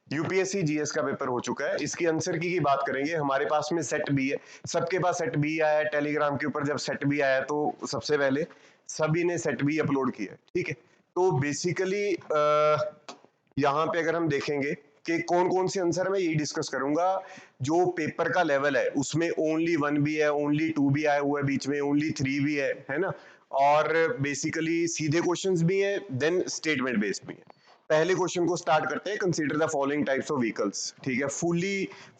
UPSC GS का paper हो चुका है। इसकी आंसर की बात करेंगे। हमारे पास में सेट बी है, सबके पास सेट बी आया है। टेलीग्राम के ऊपर जब सेट बी आया तो सबसे पहले सभी ने सेट बी अपलोड किया है, ठीक है। तो बेसिकली यहाँ पे अगर हम देखेंगे कि कौन कौन से आंसर, मैं यही डिस्कस करूंगा। जो पेपर का लेवल है उसमें ओनली 1 भी है, ओनली 2 भी आया हुआ है, बीच में ओनली 3 भी है ना। और बेसिकली सीधे क्वेश्चंस भी है, देन स्टेटमेंट बेस्ड भी है। पहले क्वेश्चन को स्टार्ट करते हैं। Consider the following types of vehicles, ठीक है।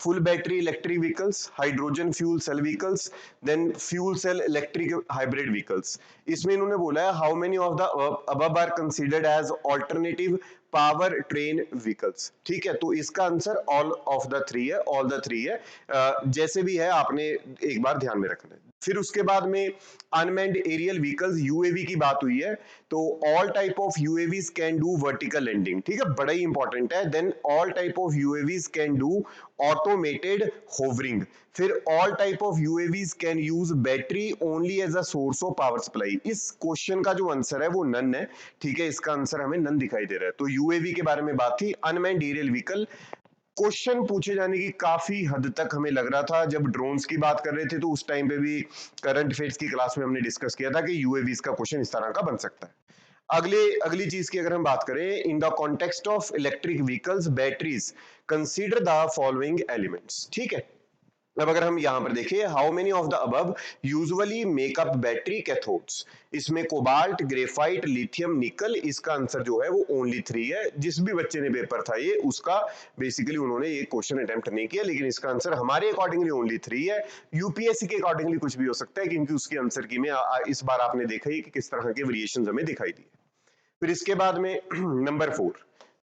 Full battery electric vehicles, hydrogen fuel cell vehicles, then fuel cell electric hybrid vehicles. इसमें इन्होंने बोला है how many of the above are considered as alternative power train vehicles, ठीक है। तो इसका answer all of the three है, all the three है। जैसे भी है आपने एक बार ध्यान में रखना है। फिर उसके बाद में अनमैन्ड एरियल व्हीकल्स, यूएवी की बात हुई है। तो all type of UAVs can do vertical landing, ठीक है, बड़ा ही इंपॉर्टेंट है। Then all type of UAVs can do automated hovering. फिर all type of UAVs can use battery only as a source of power supply. इस question का जो answer है वो नन है, ठीक है। इसका आंसर हमें नन दिखाई दे रहा है। तो यूएवी के बारे में बात थी। अनमैन्ड एरियल व्हीकल क्वेश्चन पूछे जाने की काफी हद तक हमें लग रहा था। जब ड्रोन्स की बात कर रहे थे तो उस टाइम पे भी करंट अफेयर्स की क्लास में हमने डिस्कस किया था कि यूएवीज का क्वेश्चन इस तरह का बन सकता है। अगली चीज की अगर हम बात करें, इन the context of electric vehicles batteries consider the following elements, ठीक है। अब अगर हम यहां पर देखिए, how many of the above usually make up battery cathodes. इसमें कोबाल्ट, ग्रेफाइट, लिथियम, निकल। इसका आंसर जो है वो ओनली 3 है। जिस भी बच्चे ने पेपर था ये, उसका बेसिकली उन्होंने ये क्वेश्चन अटेम्प्ट नहीं किया, लेकिन इसका आंसर हमारे अकॉर्डिंगली ओनली 3 है। यूपीएससी के अकॉर्डिंगली कुछ भी हो सकता है, क्योंकि उसके आंसर की में इस बार आपने देखा ही कि किस तरह के वेरिएशन हमें दिखाई दिए। फिर इसके बाद में नंबर 4,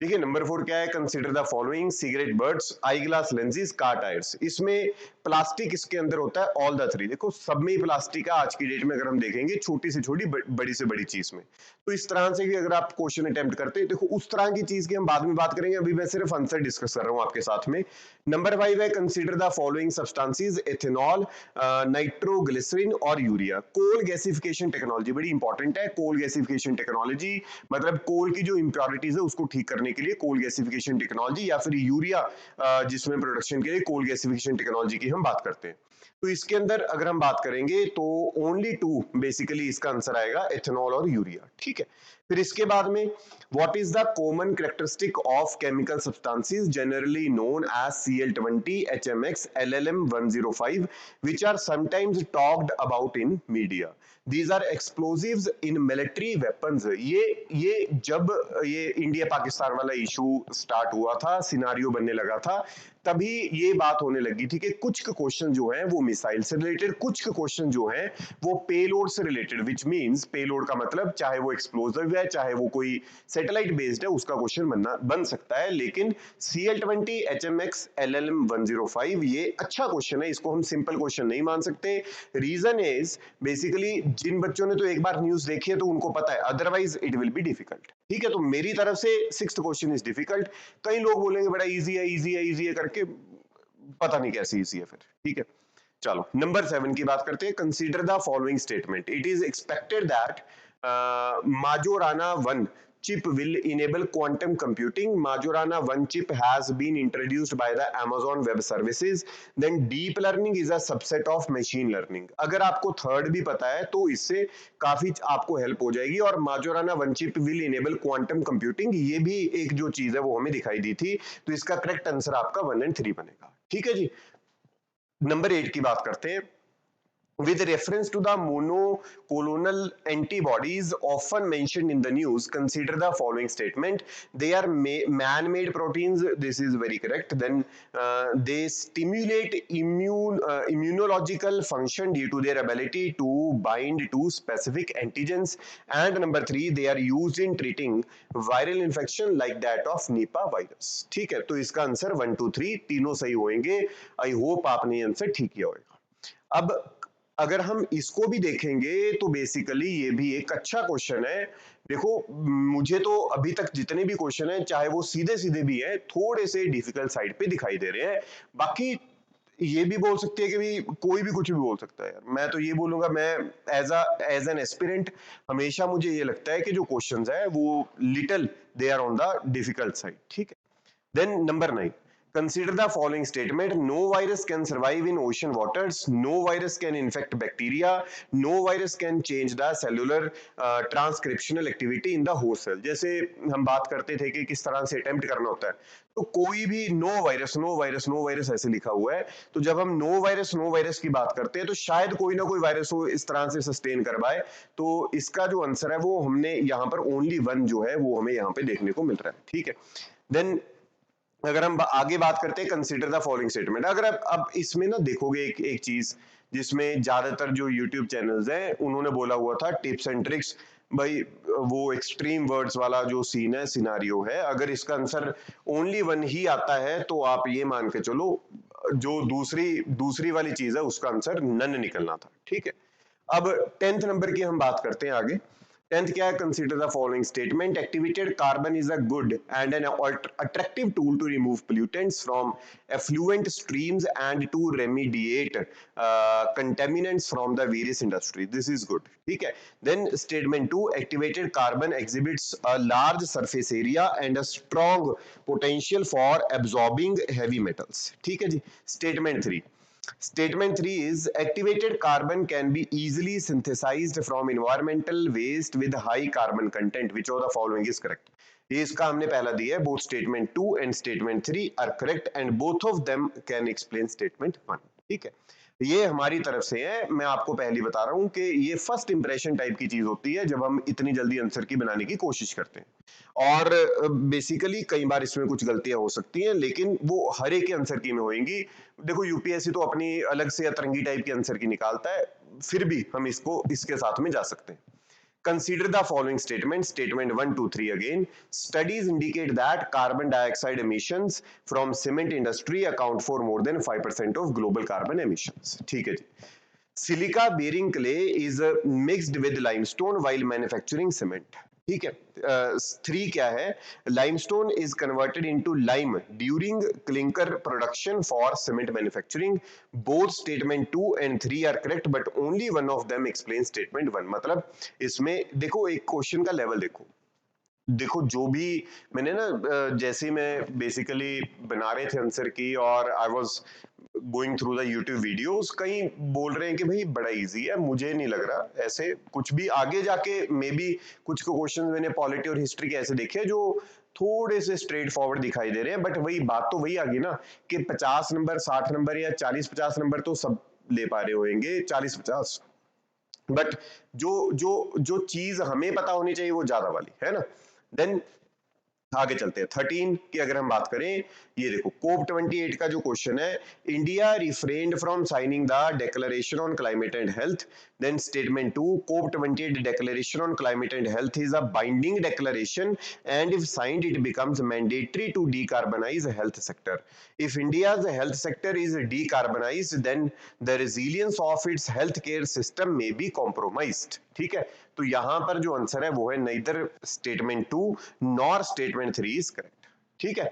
ठीक है। नंबर 4 क्या है? Consider the following cigarette birds, I glass lenses, car tyres. इसमें प्लास्टिक इसके अंदर होता है ऑल द थ्री। देखो सब में ही प्लास्टिक है आज की डेट में, अगर हम देखेंगे छोटी से छोटी बड़ी से बड़ी चीज में। तो इस तरह से भी अगर आप क्वेश्चन अटेम्प्ट करते हैं, देखो उस तरह की चीज की हम बाद में बात करेंगे, अभी मैं सिर्फ आंसर डिस्कस कर रहा हूं आपके साथ में। नंबर 5 है consider the following substances, ethanol, nitroglycerine और यूरिया। कोल गैसिफिकेशन टेक्नोलॉजी बड़ी इंपॉर्टेंट है। कोल गैसिफिकेशन टेक्नोलॉजी मतलब कोल की जो इंप्योरिटीज है उसको ठीक करने के लिए कोल गैसिफिकेशन टेक्नोलॉजी, या फिर यूरिया जिसमें प्रोडक्शन के लिए कोल गैसिफिकेशन टेक्नोलॉजी की हम बात करते हैं। तो इसके अंदर अगर हम बात करेंगे तो ओनली 2 बेसिकली इसका आंसर आएगा, एथेनॉल और यूरिया, ठीक है। फिर इसके बाद में what is the common characteristic of chemical substances generally known as Cl20, HMX, LLM105 which are sometimes talked about in media. These are explosives in military weapons. ये जब ये इंडिया पाकिस्तान वाला इशू स्टार्ट हुआ था, सिनारियो बनने लगा था, तभी ये बात होने लगी थी कि कुछ क्वेश्चन जो है वो मिसाइल से रिलेटेड, कुछ क्वेश्चन जो है वो पेलोड से रिलेटेड, विच मींस पेलोड का मतलब चाहे वो एक्सप्लोसिव है, चाहे वो कोई सैटेलाइट बेस्ड है, उसका क्वेश्चन बन सकता है। लेकिन Cl20, HMX, LLM105 ये अच्छा क्वेश्चन है, इसको हम सिंपल क्वेश्चन नहीं मान सकते। रीजन इज बेसिकली जिन बच्चों ने तो एक बार न्यूज देखी है तो उनको पता है, otherwise it will be difficult, ठीक है। तो मेरी तरफ से 6th क्वेश्चन इज डिफिकल्ट। कई लोग बोलेंगे बड़ा इजी है, इजी है, इजी है करके, पता नहीं कैसे इजी है फिर, ठीक है। चलो नंबर 7 की बात करते हैं। Consider the following statement, it is expected that Majorana 1 chip will enable quantum computing. Majorana 1 chip has been introduced by the Amazon Web Services. Then deep learning is a subset of machine learning. अगर आपको third भी पता है तो इससे काफी आपको help हो जाएगी। और Majorana 1 chip will enable quantum computing, ये भी एक जो चीज है वो हमें दिखाई दी थी। तो इसका करेक्ट आंसर आपका 1 और 3 बनेगा, ठीक है जी। नंबर 8 की बात करते हैं। With reference to the monoclonal antibodies often mentioned in the news, consider the following statement. They are man-made proteins. This is very correct. Then they stimulate immunological function due to their ability to bind to specific antigens. And number 3, they are used in treating viral infection like that of Nipah virus. ठीक है, तो इसका answer 1, 2, 3 तीनों सही होंगे। I hope आपने answer ठीक किया होगा। अब अगर हम इसको भी देखेंगे तो बेसिकली ये भी एक अच्छा क्वेश्चन है। देखो मुझे तो अभी तक जितने भी क्वेश्चन हैं, चाहे वो सीधे सीधे भी हैं, थोड़े से डिफिकल्ट साइड पे दिखाई दे रहे हैं। बाकी ये भी बोल सकते हैं कि भी कोई भी कुछ भी बोल सकता है यार। मैं तो ये बोलूंगा, मैं एज एन एस्पिरेंट हमेशा मुझे ये लगता है कि जो क्वेश्चंस है वो little they are on the difficult side, ठीक है। Then number 9, consider the following statement: no virus can survive in ocean waters, no virus can infect bacteria, no virus can change the cellular transcriptional activity in the host cell. जैसे हम बात करते थे कि किस तरह से अटेम्प्ट करना होता है, तो कोई भी no virus no virus no virus ऐसे लिखा हुआ है, तो जब हम नो वायरस की बात करते हैं तो शायद कोई ना कोई वायरस हो इस तरह से सस्टेन कर पाए। तो इसका जो आंसर है वो हमने यहाँ पर ओनली वन जो है वो हमें यहाँ पे देखने को मिल रहा है, ठीक है। देन अगर हम आगे बात करते हैं कंसीडर द फॉलोइंग स्टेटमेंट, अगर अब इसमें ना देखोगे एक चीज जिसमें ज्यादातर जो यूट्यूब चैनल्स हैं उन्होंने बोला हुआ था टिप्स एंड ट्रिक्स, भाई वो एक्सट्रीम वर्ड्स वाला जो सीन है सिनारियो है, अगर इसका आंसर ओनली वन ही आता है तो आप ये मान के चलो जो दूसरी वाली चीज है उसका आंसर नन निकलना था, ठीक है। अब 10th नंबर की हम बात करते हैं आगे। 10th क्या है? Consider the following statement: activated carbon is a good and an attractive tool to remove pollutants from effluent streams and to remediate contaminants from the various industries. This is good, ठीक है। Then statement 2, activated carbon exhibits a large surface area and a strong potential for absorbing heavy metals, ठीक है जी। Statement 3, Statement 3 is activated carbon can be easily synthesized from environmental waste with high carbon content. Which of the following is correct? ये इसका हमने पहला दिया है, both statement 2 and statement 3 are correct and both of them can explain statement 1, ठीक है। ये हमारी तरफ से है, मैं आपको पहले बता रहा हूं कि ये फर्स्ट इंप्रेशन टाइप की चीज होती है जब हम इतनी जल्दी आंसर की बनाने की कोशिश करते हैं, और बेसिकली कई बार इसमें कुछ गलतियां हो सकती हैं लेकिन वो हर एक के आंसर की में होंगी। देखो यूपीएससी तो अपनी अलग से अतरंगी टाइप की आंसर की निकालता है, फिर भी हम इसको इसके साथ में जा सकते हैं। Consider the following statement, statement 1, 2, 3 again. Studies indicate that carbon dioxide emissions from cement industry account for more than 5% of global carbon emissions. ठीक है जी। Silica bearing clay is mixed with limestone while manufacturing cement. ठीक है। 3 क्या है? Limestone is converted into lime during clinker production for cement manufacturing. Both statement 2 and 3 are correct, but only one of them explains statement 1. मतलब इसमें देखो एक question का level देखो जो भी मैंने ना जैसे मैं बेसिकली बना रहे थे आंसर की और I was going through the YouTube videos, कहीं बोल रहे हैं कि भाई बड़ा इजी है, मुझे नहीं लग रहा ऐसे कुछ भी। आगे जाके मे बी कुछ क्वेश्चन मैंने पॉलिटी और हिस्ट्री के ऐसे देखे जो थोड़े से स्ट्रेट फॉरवर्ड दिखाई दे रहे हैं, बट वही बात तो वही आ गई ना कि 50 नंबर 60 नंबर या 40-50 नंबर तो सब ले पा रहे होंगे, 40-50, बट जो जो जो चीज हमें पता होनी चाहिए वो ज्यादा वाली है ना। देन आगे चलते हैं 13 की अगर हम बात करें, ये देखो कोप 28 का जो क्वेश्चन है, India refrained from signing the declaration on climate and health. Then statement 2, COP 28 declaration on climate and health is a binding declaration and if signed it becomes mandatory to decarbonize health sector. If India's health sector is decarbonized then the resilience of its healthcare system may be compromised, ठीक है। तो यहां पर जो answer है वो है neither statement 2 nor statement 3 is correct, ठीक है।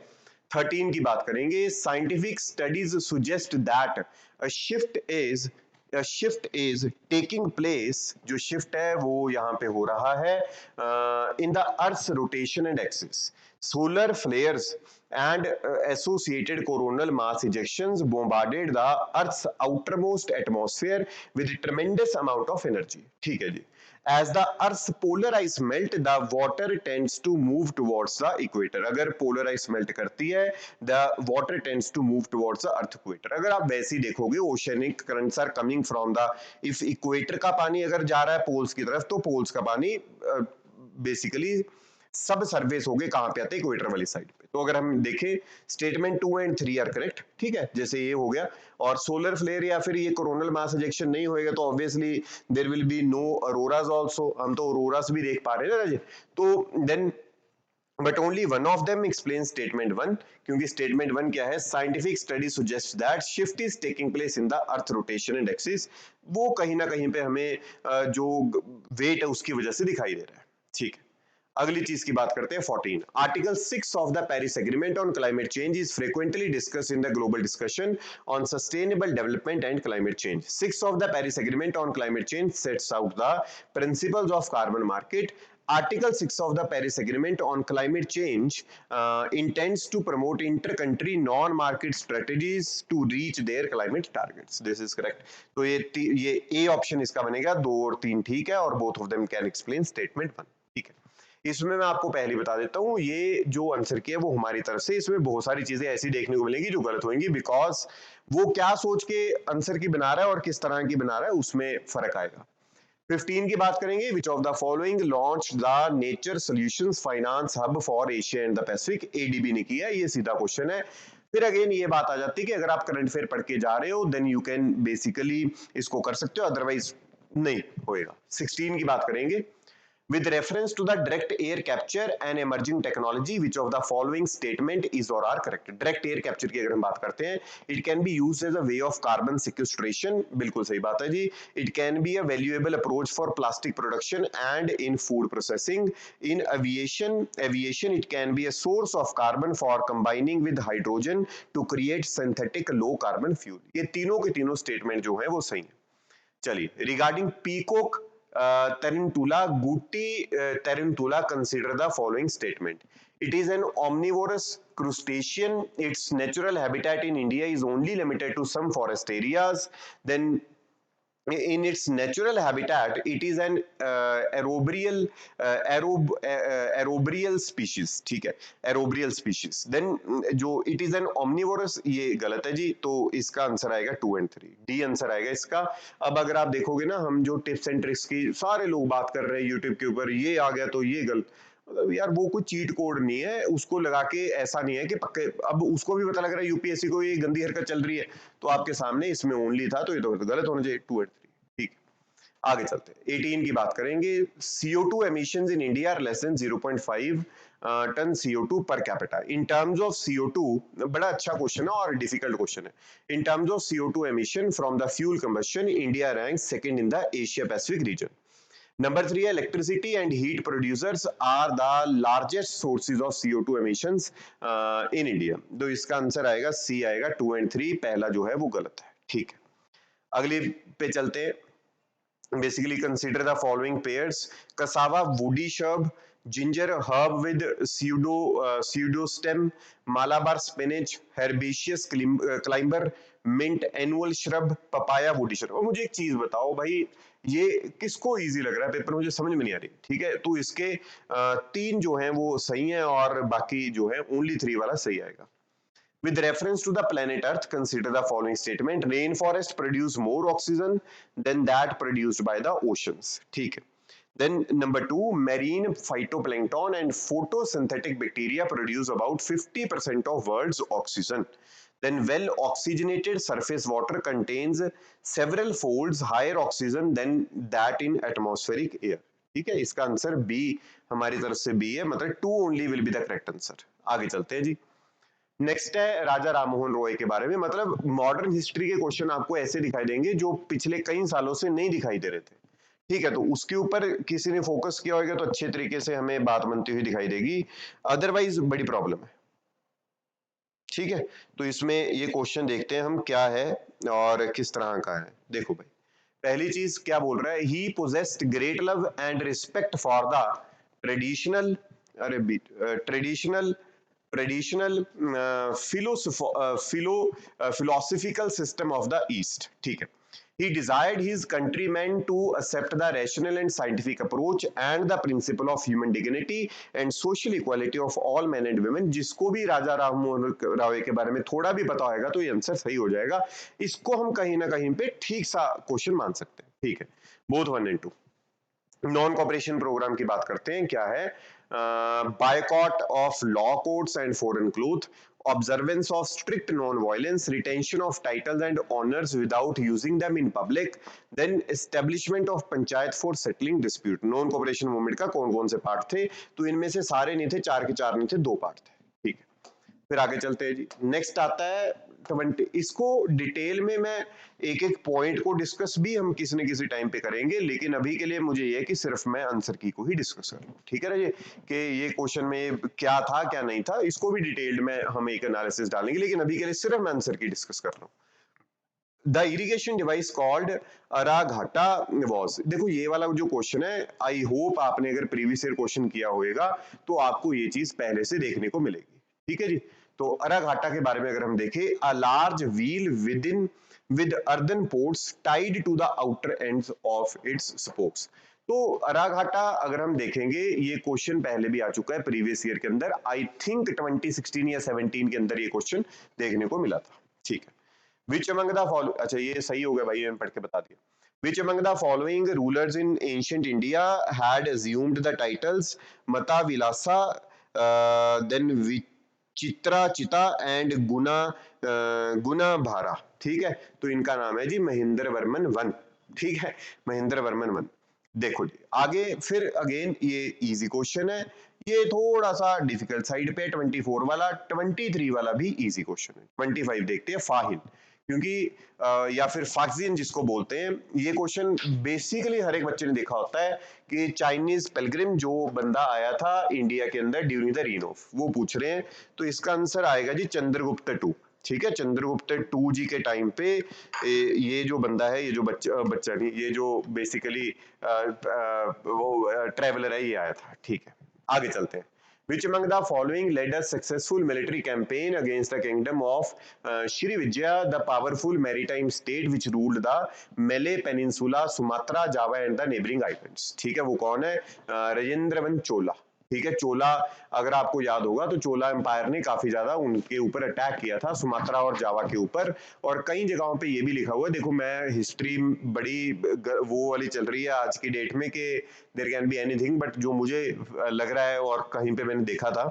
13 की बात करेंगे, scientific studies suggest that a shift is taking place, जो shift है वो यहाँ पे हो रहा है in the earth's rotation and axis. Solar flares and associated coronal mass ejections bombarded the earth's outermost atmosphere with tremendous amount of energy, ठीक है जी। As the earth's polar ice melt, the water tends to move towards the equator. अगर polar ice melt करती है, the water tends to move towards the earth equator. अगर आप वैसे ही देखोगे, oceanic currents are coming from the, if equator का पानी अगर जा रहा है poles की तरफ, तो poles का पानी बेसिकली सब सर्वेस हो गए कहां पे आते हैं? इक्वेटर वाली साइड पे। तो अगर हम देखें स्टेटमेंट 2 एंड 3 आर करेक्ट, ठीक है, जैसे ये हो गया। और सोलर फ्लेयर या फिर ये कोरोनल मास इजेक्शन नहीं होएगा तो obviously there will be no auroras also, हम तो ऑरोरास भी देख पा रहे हैं ना। तो then but only one of them explain statement 1, क्योंकि स्टेटमेंट 1 क्या है? Scientific study suggest that shift is taking place in the earth rotation and axis. वो कहीं ना कहीं पे हमें जो वेट है उसकी वजह से दिखाई दे रहा है, ठीक है। अगली चीज की बात करते हैं 14। Article 6 of the Paris agreement on climate change is frequently discussed in the global discussion on sustainable development and climate change. 6 of the Paris agreement on climate change sets out the principles of carbon market, Article 6 of the Paris Agreement on Climate Change intends to promote inter-country non-market strategies to reach their climate targets. This is correct. तो ये A option इसका बनेगा, 2 और 3 ठीक है, और both of them can explain statement 1. ठीक है, इसमें मैं आपको पहले बता देता हूँ, ये जो आंसर की है वो हमारी तरफ से, इसमें बहुत सारी चीजें ऐसी देखने को मिलेंगी जो गलत होंगी, बिकॉज वो क्या सोच के आंसर की बना रहा है और किस तरह की बना रहा है उसमें फर्क आएगा. 15 की बात करेंगे. विच of the following launch the nature solutions finance hub for Asia and the Pacific. ADB ने किया, ये सीधा क्वेश्चन है. फिर अगेन ये बात आ जाती है कि अगर आप करंट अफेयर पढ़ के जा रहे हो देन यू कैन बेसिकली इसको कर सकते हो, अदरवाइज नहीं होएगा. 16 की बात करेंगे. With reference to the direct air capture and emerging technology, which of the following statement is or are correct? Direct air capture की अगर हम बात करते हैं, it can be used as a way of carbon sequestration. बिल्कुल सही बात है जी. It can be a valuable approach for plastic production and in food processing. In aviation it can be a source of carbon for combining with hydrogen to create synthetic low carbon fuel. ये तीनों के तीनों statement जो है वो सही है. चलिए, regarding peacock Tarantula, Gutti Tarantula, consider the following statement. It is an omnivorous crustacean. Its natural habitat in India is only limited to some forest areas. Then in its natural habitat it is an arboreal species. ठीक है, arboreal species. Then जो it is an omnivorous, ये गलत है जी, तो इसका answer आएगा 2 and 3. D answer आएगा इसका. अब अगर आप देखोगे ना, हम जो टिप्स एंड ट्रिक्स की सारे लोग बात कर रहे हैं यूट्यूब के ऊपर, ये आ गया तो ये गलत, मतलब यार वो कोई चीट कोड नहीं है, उसको लगा के ऐसा नहीं है कि पक्के, अब उसको भी पता लग रहा है यूपीएससी को ये गंदी हरकत चल रही है, तो आपके सामने इसमें ओनली था, तो ये तो गलत होना चाहिए. 2 and 3. ठीक, आगे चलते हैं. 18 की बात करेंगे. CO2 emissions in India are less than 0.5 tonne CO2 per capita. In terms of CO2, बड़ा अच्छा क्वेश्चन है और डिफिकल्ट क्वेश्चन है. In terms of CO2 emission from the fuel combustion, India ranks second in the Asia Pacific region. Number 3 है electricity and heat producers are the largest sources of CO2 emissions in India. तो इसका answer आएगा C आएगा. 2 and 3, पहला जो है वो गलत है. ठीक है, अगले पे चलते हैं. Basically consider the following pairs: cassava woody shrub, ginger herb with pseudostem, malabar spinach, herbaceous climber, mint annual shrub, papaya woody shrub. और मुझे एक चीज बताओ भाई, ये किसको इजी लग रहा है पेपर, मुझे समझ में नहीं आ रही. ठीक है, तो इसके 3 जो हैं वो सही हैं और बाकी जो है ओनली 3 वाला सही आएगा. With reference to the planet Earth, consider the following statement. Rainforest produce more oxygen than that produced by the oceans. ठीक है. Then number 2, marine phytoplankton and photosynthetic bacteria produce about 50% of world's oxygen. Then well oxygenated surface water contains several folds higher oxygen than that in atmospheric air. ठीक है, इसका answer B हमारी तरफ से B है, मतलब 2 only will be the correct answer. आगे चलते हैं जी. नेक्स्ट है राजा राममोहन रॉय के बारे में. मतलब मॉडर्न हिस्ट्री के क्वेश्चन आपको ऐसे दिखाई देंगे जो पिछले कई सालों से नहीं दिखाई दे रहे थे. ठीक है, तो उसके ऊपर किसी ने फोकस किया होगा तो अच्छे तरीके से हमें बात बनती हुई दिखाई देगी, अदरवाइज बड़ी प्रॉब्लम है. ठीक है, तो इसमें ये क्वेश्चन देखते हैं हम क्या है और किस तरह का है. देखो भाई, पहली चीज क्या बोल रहा है, he possessed great love and respect for the traditional traditional philosophical system of the East. ठीक है, he desired his countrymen to accept the rational and scientific approach and the principle of human dignity and social equality of all men and women. जिसको भी राजा राममोहन राय के बारे में थोड़ा भी पता होगा तो ये आंसर सही हो जाएगा. इसको हम कहीं ना कहीं पे ठीक सा क्वेश्चन मान सकते हैं. ठीक है, both 1 and 2. Non cooperation programme की बात करते हैं. क्या है, boycott of law codes and foreign cloth, observance of strict non-violence, retention of titles and honors without using them in public, then establishment of panchayat for settling dispute. Non cooperation movement का कौन कौन से पार्ट थे, तो इनमें से सारे नहीं थे, 4 के 4 नहीं थे, 2 पार्ट थे. ठीक है, फिर आगे चलते हैं जी. नेक्स्ट आता है 20. इसको डिटेल में मैं एक एक पॉइंट को डिस्कस भी हम किसी न किसी टाइम पे करेंगे, लेकिन अभी के लिए मुझे ये कि सिर्फ मैं आंसर की को ही डिस्कस कर लूं. ठीक है ना जी, कि ये क्वेश्चन में क्या था क्या नहीं था, इसको भी डिटेल्ड में हम एक एनालिसिस डालेंगे, लेकिन अभी के लिए सिर्फ मैं आंसर की डिस्कस कर रहा हूं. The irrigation device called Araghatta was. देखो ये वाला जो क्वेश्चन है, आई होप आपने अगर प्रीवियस ईयर क्वेश्चन किया होगा तो आपको ये चीज पहले से देखने को मिलेगी। ठीक है जी। तो अराघाटा के बारे में अगर हम देखें, a large wheel with in with earthen pots tied to the outer ends of its spokes. तो अराघाटा अगर हम देखेंगे, ये क्वेश्चन पहले भी आ चुका है प्रीवियस ईयर के अंदर, आई थिंक 2016 या 17 के अंदर ये क्वेश्चन देखने को मिला था। ठीक है। Which among the follow, अच्छा ये सही हो गया भाई, मैंने पढ़ के बता दिया। Which among the following rulers in ancient India had assumed the titles Mata Vilasa, then Vichitra Chita and Guna Bhara। ठीक है, तो इनका नाम है जी महेंद्र वर्मन वन। ठीक है, महेंद्र वर्मन वन। देखो जी आगे फिर अगेन ये इजी क्वेश्चन है, ये थोड़ा सा डिफिकल्ट साइड पे 24 वाला, 23 वाला भी इजी क्वेश्चन है। 25 देखते हैं, फाहिन, क्योंकि या फिर फाक्सियन जिसको बोलते हैं, ये क्वेश्चन बेसिकली हर एक बच्चे ने देखा होता है कि चाइनीज पिलग्रिम जो बंदा आया था इंडिया के अंदर ड्यूरिंग द रीन ऑफ, वो पूछ रहे हैं। तो इसका आंसर आएगा जी चंद्रगुप्त टू। ठीक है, चंद्रगुप्त टू जी के टाइम पे ये जो बंदा है, ये जो बच्चा नहीं, ये जो बेसिकली वो ट्रेवलर है, ये आया था। ठीक है, आगे चलते हैं। Which among the following led a successful military campaign against the kingdom of Srivijaya, the powerful maritime state which ruled the Malay Peninsula, Sumatra, Java and the neighboring islands? ठीक है, वो कौन है? राजेंद्रवन चोला। ठीक है, चोला अगर आपको याद होगा तो चोला एम्पायर ने काफी ज्यादा उनके ऊपर अटैक किया था, सुमात्रा और जावा के ऊपर। और कई जगहों पे ये भी लिखा हुआ है, देखो मैं हिस्ट्री बड़ी वो वाली चल रही है आज की डेट में कि there can be anything, but जो मुझे लग रहा है और कहीं पे मैंने देखा था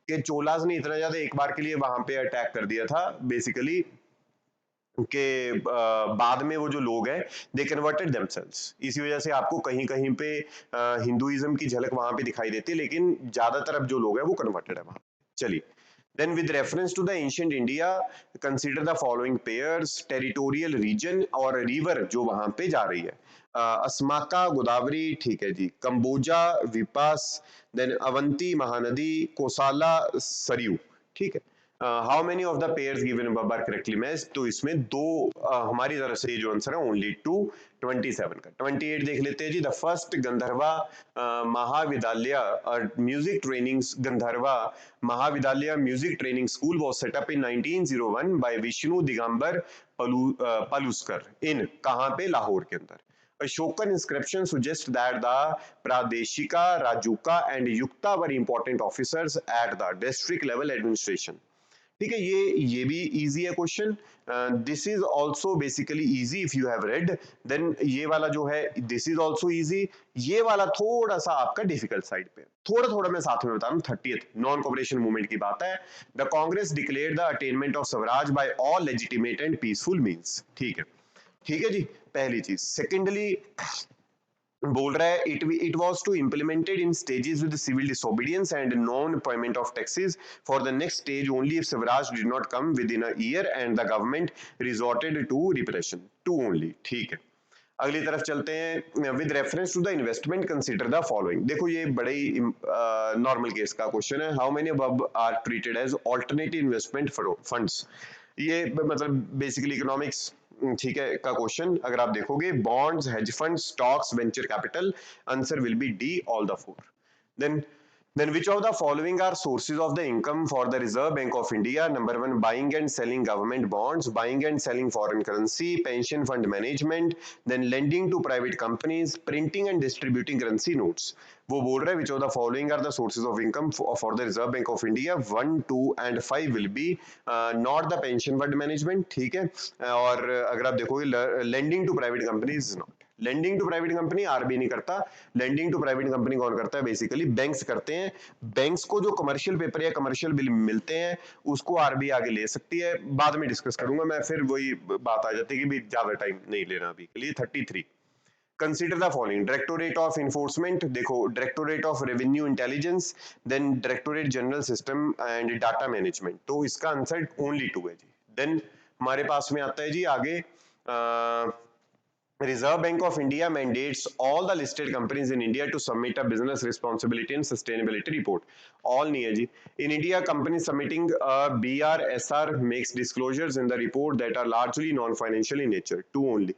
कि चोलाज ने इतना ज्यादा एक बार के लिए वहां पे अटैक कर दिया था बेसिकली के बाद में वो जो लोग हैं दे कन्वर्टेड देमसेल्व्स। इसी वजह से आपको कहीं कहीं पे हिंदुइज्म की झलक वहां पे दिखाई देती है, लेकिन ज्यादातर अब जो लोग हैं वो कन्वर्टेड है वहां। चलिए, then with reference to the ancient India consider the following pairs, territorial region और river जो वहां पे जा रही है। अस्माका गोदावरी, ठीक है जी, कंबोजा विपास, देन अवंती महानदी, कोसाला सरयू। ठीक है, how many of the pairs given above are correctly matched? तो इसमें दो हमारी तरफ से ये जो आंसर है ओनली टू। 27 का 28 देख लेते हैं जी। The first Gandharva Mahavidyalaya music training, Gandharva Mahavidyalaya music training school was set up in 1901 by Vishnu Digambar Paluskar in, कहां पे? लाहौर के अंदर। Ashokan inscription suggests that the Pradeshika, Rajuka and Yukta were important officers at the district level administration। ठीक है, ये भी इजी है question. This is also basically easy if you have read. Then ये वाला जो है दिस इज ऑल्सो इजी। ये वाला थोड़ा सा आपका डिफिकल्ट साइड पे, थोड़ा थोड़ा मैं साथ में बता रहा हूँ। 30th नॉन कॉपरेशन मूवमेंट की बात है। The Congress declared the attainment of Swaraj by all legitimate and peaceful means. ठीक है, ठीक है जी, पहली चीज। सेकेंडली बोल रहा है it was to implemented in stages with civil disobedience and non payment of taxes for the next stage only if Swaraj did not come within a year and the government resorted to repression to only. ठीक है, अगली तरफ चलते हैं। With reference to the investment consider the following. देखो ये बड़े ही नॉर्मल केस का क्वेश्चन है। How many above are treated as alternative investment funds? ये मतलब बेसिकली इकोनॉमिक्स, ठीक है, का क्वेश्चन अगर आप देखोगे, bonds, hedge fund, stocks, venture capital, answer will be D all the four. Then which of the following are sources of the income for the Reserve Bank of India? Number one, buying and selling government bonds, buying and selling foreign currency, pension fund management, then lending to private companies, printing and distributing currency notes। वो बोल रहे हैं which of the following are the sources of income for the Reserve Bank of India? 1, 2 and 5 will be not the pension fund management। ठीक है, और अगर आप देखोगे lending to private companies is not। Lending to private company RBI नहीं करता, lending to private company कौन करता है? बेसिकली बैंक्स करते हैं। बैंक्स को जो कमर्शियल पेपर या कमर्शियल बिल मिलते हैं उसको आरबीआई आगे ले सकती है, बाद में डिस्कस करूंगा मैं, फिर वही बात आ जाती है कि भी ज्यादा टाइम नहीं लेना अभी के लिए। 33 consider the following. Directorate of enforcement, देखो directorate of revenue intelligence, then directorate general system and data management. तो इसका आंसर ओनली 2 है जी। देन हमारे पास में आता है जी आगे Reserve Bank of India mandates all the listed companies in India to submit a business responsibility and sustainability report. All नहीं है जी. In India, companies submitting a BRSR makes disclosures in the report that are largely non-financial in nature. Two only.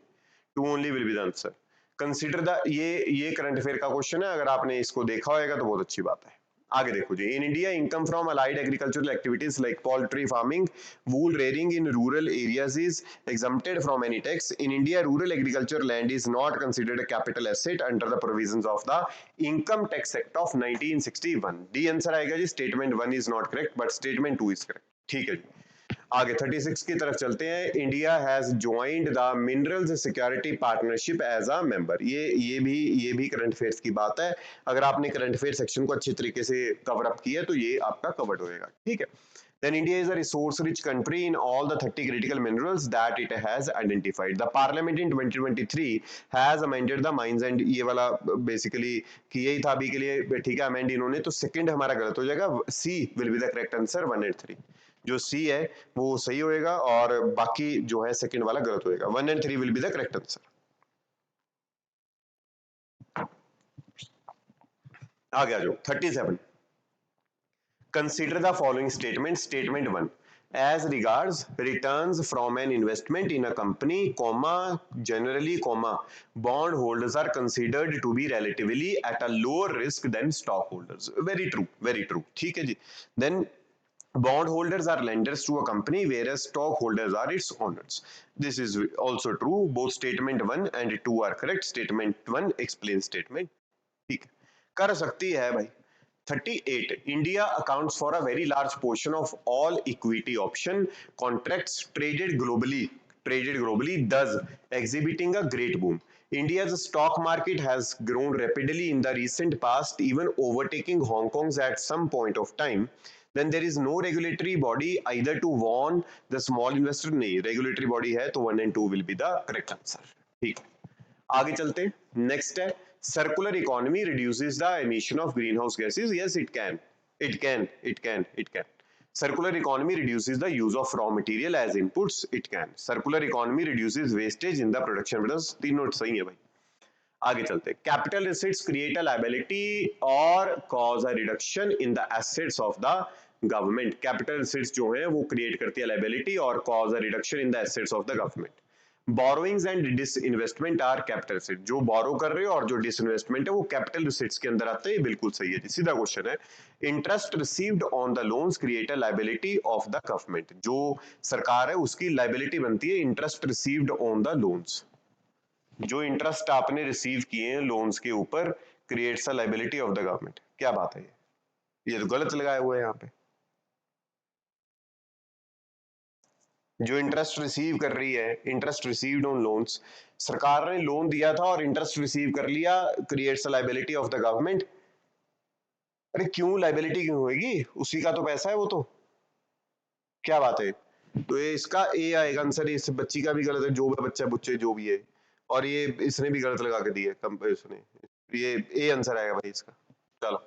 Two only will be the answer. Consider the ये current affair का question है. अगर आपने इसको देखा होगा तो बहुत अच्छी बात है. आगे देखो जी. In India income from allied agricultural activities like poultry farming, wool rearing in rural areas is exempted from any tax. In India, rural agriculture land is not considered a capital asset under the provisions of the Income Tax Act of 1961. The answer आएगा जी. Statement 1 is not correct, but statement 2 is correct. ठीक है जी. आगे 36 की तरफ चलते हैं. India has joined the minerals security partnership as a member. ये भी करंट अफेयर्स की बात है. अगर आपने करंट अफेयर सेक्शन को अच्छी तरीके से कवर अप किया तो ये आपका कवर्ड होएगा. ठीक है. Then India is a resource-rich country in all the 30 critical minerals that it has identified. The Parliament in 2023 has amended the mines and ये वाला basically कि यही था अभी के लिए. ठीक है, amend इन्होंने, तो सेकंड हमारा गलत हो जाएगा. C will be the correct answer. 1 and 3 जो C है वो सही होएगा और बाकी जो है सेकंड वाला गलत होएगा. 1 and 3 will be the correct answer. आगे आ जाओ. 37. Consider the following statement. Statement 1. As regards returns from an investment in a company, comma, generally, comma, bondholders are considered to be relatively at a lower risk than stockholders. Very true, very true. ठीक है जी. Then bondholders are lenders to a company whereas stockholders are its owners. This is also true. Both statement 1 and 2 are correct. Statement 1 explains statement. ठीक कर सकती है भाई. 38. India accounts for a very large portion of all equity option contracts traded globally, thus exhibiting a great boom. India's stock market has grown rapidly in the recent past, even overtaking Hong Kong's at some point of time. Then there is no regulatory body either to warn the small investor. नहीं, regulatory body है तो 1 and 2 will be the correct answer. ठीक है. आगे चलते. Next है circular economy reduces the emission of green house gases. Yes it can. Circular economy reduces the use of raw material as inputs. It can. Circular economy reduces wastage in the production process. तीनों सही है भाई. आगे चलते. Capital assets create a liability or cause a reduction in the assets of the government. Capital assets जो है वो create करती है liability or cause a reduction in the assets of the government. Borrowings and disinvestment are capital asset. जो बोरो कर रहे हो और जो डिसइन्वेस्टमेंट है वो कैपिटल एसेट्स के अंदर आते हैं. बिल्कुल सही है जी. सीधा क्वेश्चन है. Interest received on the loans create a liability of the government. जो सरकार है उसकी लायबिलिटी बनती है interest received on the loans. जो इंटरेस्ट आपने रिसीव किए हैं लोन्स के ऊपर creates a liability of the government. क्या बात है ये तो गलत लगाए हुए हैं यहाँ पे. जो इंटरेस्ट रिसीव कर रही है, इंटरेस्ट रिसीव्ड ऑन लोन्स, सरकार ने लोन दिया था और इंटरेस्ट रिसीव कर लिया, creates a liability of the government. अरे क्यों लायबिलिटी क्यों होगी? उसी का तो पैसा है वो तो. क्या बात है. तो ये इसका ए आएगा आंसर. इस बच्ची का भी गलत है, जो भी बच्चा बुच्चे जो भी है, और ये इसने भी गलत लगा के दिया कंपेरिजन. ये ए आंसर आएगा भाई इसका. चलो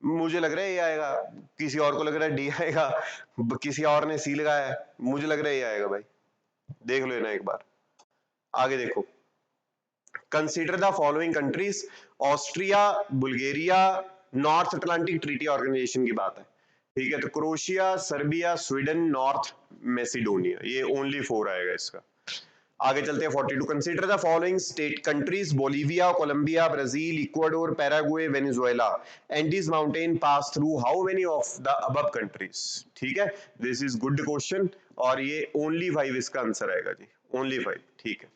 मुझे लग रहा है ये आएगा, किसी और को लग रहा है डी आएगा, किसी और ने सी लगाया है, मुझे लग रहा है ये आएगा भाई. देख लो ना एक बार. आगे देखो. Consider the following countries. Austria, Bulgaria, North Atlantic Treaty Organization की बात है. ठीक है. तो Croatia, Serbia, Sweden, North Macedonia. ये ओनली 4 आएगा इसका. आगे चलते हैं 42. Consider the following state countries. Bolivia, Colombia, Brazil, Ecuador, Paraguay, Venezuela. Andes mountain pass through how many of the above countries. ठीक है. दिस इज गुड क्वेश्चन और ये ओनली 5 इसका आंसर आएगा जी. ओनली 5. ठीक है.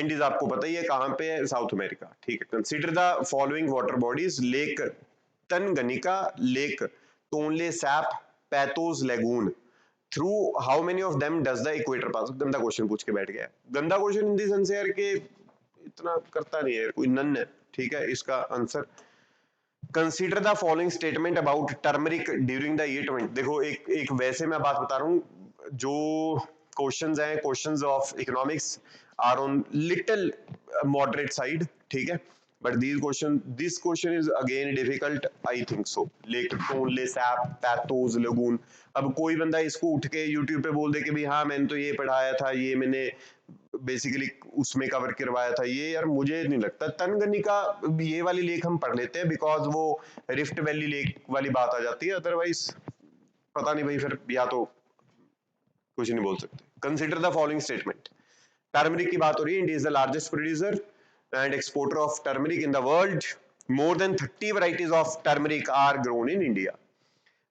एंडीज आपको पता ही है कहां पे है, साउथ अमेरिका. ठीक है. Consider the following water bodies. Lake Tanganyika, lake Tonle Sap, Patos lagoon. Through how many of them does the equator pass. गंदा क्वेश्चन पूछ के बैठ गया. गंदा क्वेश्चन इन दी सेंस यार के इतना करता नहीं है कोई. नन है. ठीक है. इसका answer. Consider the following statement about turmeric during the year 20. देखो एक वैसे मैं बात बता रहा हूँ. जो क्वेश्चंस हैं, questions of economics are on little moderate side. ठीक है. but this question is again difficult, I think so. Lake Tonle Sap, pathos lagoon. अब कोई बंदा इसको उठ के YouTube पे बोल दे कि भाई हाँ मैंने तो ये पढ़ाया था, ये मैंने बेसिकली उसमें कवर करवाया था ये, यार मुझे नहीं लगता। तनगनिका ये वाली लेक हम पढ़ लेते हैं बिकॉज वो रिफ्ट वैली लेक वाली बात आ जाती है, अदरवाइज पता नहीं भाई, फिर या तो कुछ नहीं बोल सकते। Consider the following statement. Turmeric की बात हो रही है। India is the largest producer and exporter of turmeric in the world. More than 30 varieties of turmeric are grown in India.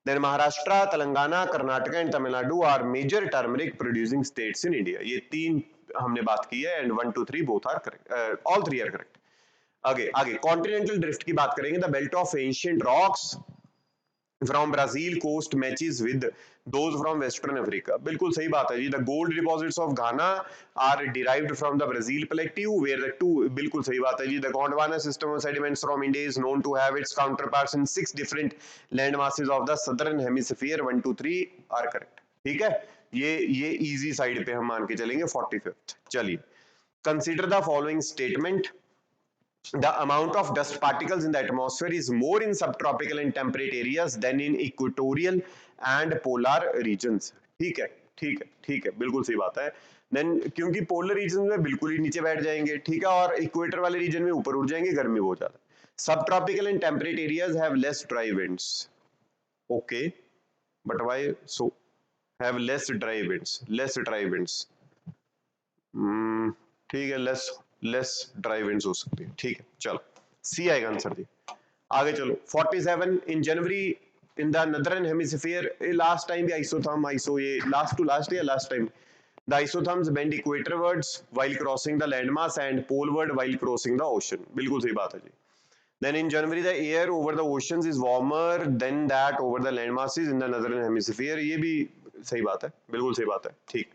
Then Maharashtra, Telangana, Karnataka and Tamil Nadu are major turmeric producing states in India. ये तीन हमने बात की है and 1 2 3 both are correct. All three are correct. आगे आगे continental drift की बात करेंगे। The belt of ancient rocks from Brazil coast matches with those from western Africa. बिल्कुल सही बात है जी। The gold deposits of Ghana are derived from the Brazil plateau where the two, बिल्कुल सही बात है जी। The Gondwana system of sediments from India is known to have its counterparts in 6 different land masses of the southern hemisphere. 1 2 3 are correct. ठीक है, ये easy side पे हम मान के चलेंगे 45th। चलिए, consider the following statement. The amount of dust particles in the atmosphere is more in subtropical and temperate areas than in equatorial and polar regions. ठीक है, ठीक है, ठीक है, बिल्कुल सही बात है। देन क्योंकि पोलर रीजन में बिल्कुल ही नीचे बैठ जाएंगे, ठीक है, और इक्वेटर वाले रीजन में ऊपर उठ जाएंगे, गर्मी बहुत ज्यादा। Subtropical and temperate areas have less dry winds. Okay, but why so? Have less dry winds. Less dry winds. ठीक है, लेस ड्राई विंड्स हो सकती है। ठीक है, चलो सी आएगा आंसर जी। आगे चलो 47 in January in the northern hemisphere. Last time भी आइसोथर्म ये लास्ट टू लास्ट या last time the isotherms bend equatorwards while crossing the landmass and poleward while crossing the ocean. बिल्कुल सही बात है जी। Then in January the air over the oceans is warmer than that over the landmasses in the northern hemisphere. ये भी सही बात है, बिल्कुल सही बात है। ठीक,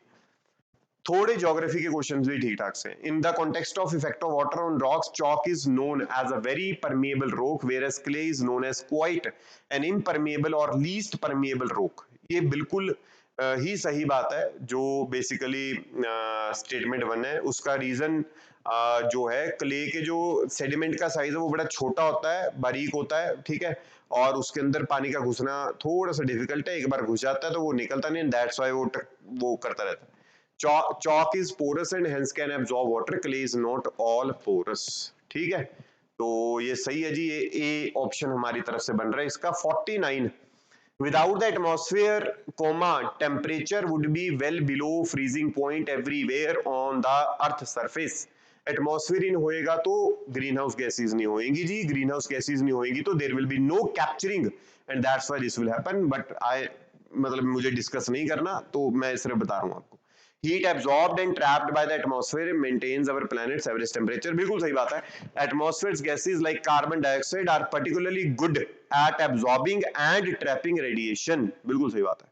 थोड़े ज्योग्राफी के क्वेश्चंस भी ठीक ठाक से। In the context of effect of water on rocks, chalk is known as a very permeable rock whereas clay is known as quite an impermeable और लीस्ट परमिएबल रॉक। ये बिल्कुल ही सही बात है। जो बेसिकली स्टेटमेंट 1 है उसका रीजन जो है, क्ले के जो सेडिमेंट का साइज है वो बड़ा छोटा होता है, बारीक होता है, ठीक है, और उसके अंदर पानी का घुसना थोड़ा सा डिफिकल्ट है। एक बार घुस जाता है तो वो निकलता नहीं, दैट्स व्हाई वो करता रहता है। Chalk is porous and hence can absorb water. Clay is not all porous. ठीक है, तो ये सही है जी। ये ए ऑप्शन हमारी तरफ से बन रहा है इसका। 49 without the atmosphere comma temperature would be well below freezing point everywhere on the earth surface. Atmosphere इन होएगा तो ग्रीन हाउस गैसेज नहीं होएंगी जी। ग्रीन हाउस गैसेज नहीं होएंगी तो there will be no capturing and that's why this will happen. But मतलब मुझे डिस्कस नहीं करना, तो मैं सिर्फ बता रहा हूं आपको। Heat absorbed and trapped by the atmosphere maintains our planet's average temperature. बिल्कुल सही बात है। Atmosphere's gases like carbon dioxide are particularly good at absorbing and trapping radiation. बिल्कुल सही बात है।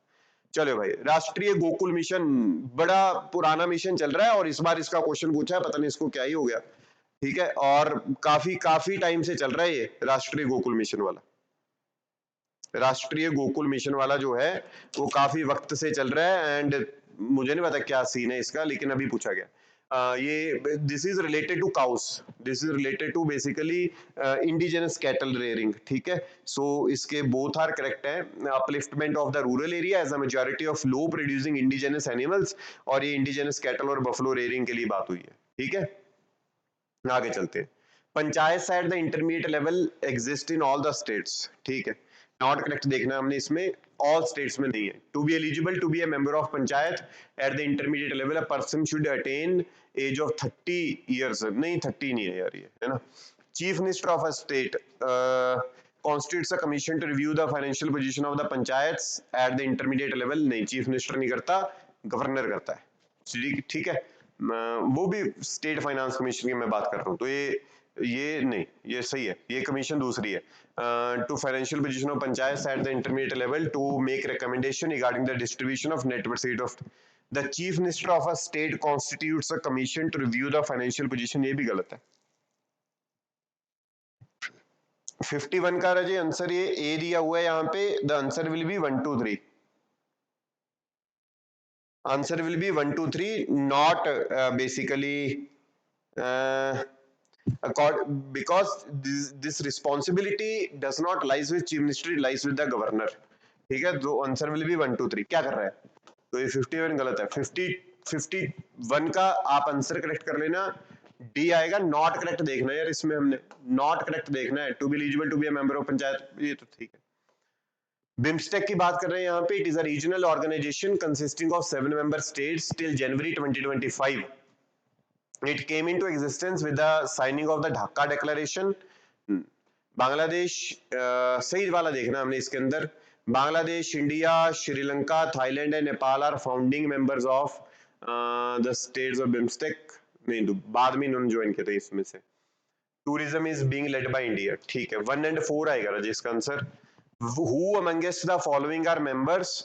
चलो भाई, राष्ट्रीय गोकुल मिशन बड़ा पुराना मिशन चल रहा है और इस बार इसका क्वेश्चन पूछा है, पता नहीं इसको क्या ही हो गया। ठीक है, और काफी टाइम से चल रहा है ये राष्ट्रीय गोकुल मिशन वाला। राष्ट्रीय गोकुल मिशन वाला जो है वो काफी वक्त से चल रहा है एंड मुझे नहीं पता क्या सीन है इसका, लेकिन अभी पूछा गया। ये this is related to cows, this is related to basically indigenous cattle rearing. ठीक है, सो इसके बोथ आर करेक्ट है। Upliftment of the rural area as a majority of low producing indigenous animals, और ये इंडिजिनस कैटल और buffalo rearing के लिए बात हुई है। ठीक है, आगे चलते हैं। Panchayat side the intermediate level exist in all the states. ठीक है, नॉट करेक्ट देखना हमने इसमें, ऑल स्टेट्स में नहीं है। To be eligible to be a member of panchayat at the intermediate level a person should attain age of 30 years. नहीं, 30 नहीं है यार, ये है ना। Chief minister of a state constitutes a commission to review the financial position of the panchayats at the intermediate level. नहीं, chief minister नहीं करता, गवर्नर करता है। ठीक है, वो भी स्टेट फाइनेंस कमीशन की मैं बात कर रहा हूँ। तो ये नहीं, ये सही है, ये कमीशन दूसरी है। To financial position of panchayat at the intermediate level to make recommendation regarding the distribution of net proceed of the chief minister of a state constitutes a commission to review the financial position. ये भी गलत है। 51 का रजी answer ये ए दिया हुआ है यहाँ पे। The answer will be 1 2 3। Answer will be 1 2 3, not basically because this responsibility does not lies with chief minister, it lies with the governor. ठीक है, तो आंसर विल बी 1 2 3। क्या कर रहा है? तो ये 51 गलत है। 50 1 का आप आंसर करेक्ट कर लेना, डी आएगा। नॉट करेक्ट देखना यार, इसमें हमने नॉट करेक्ट देखना है। To be eligible to be a member of panchayat, ये तो ठीक है। बिम्स्टेक की बात कर रहे हैं यहाँ पे। It is a regional organisation consisting of 7 member states till January 2025. It came into existence with the signing of the Dhaka Declaration. Bangladesh, सही वाला देखना हमने इसके अंदर। Bangladesh, India, Sri Lanka, Thailand and Nepal are founding members of the states of BIMSTEC. नहीं, तो बाद में इन्होंने ज्वाइन किया था इसमें से। Tourism is being led by India, ठीक है। 1 and 4 आएगा राजेश इसका answer. Who amongst the following are members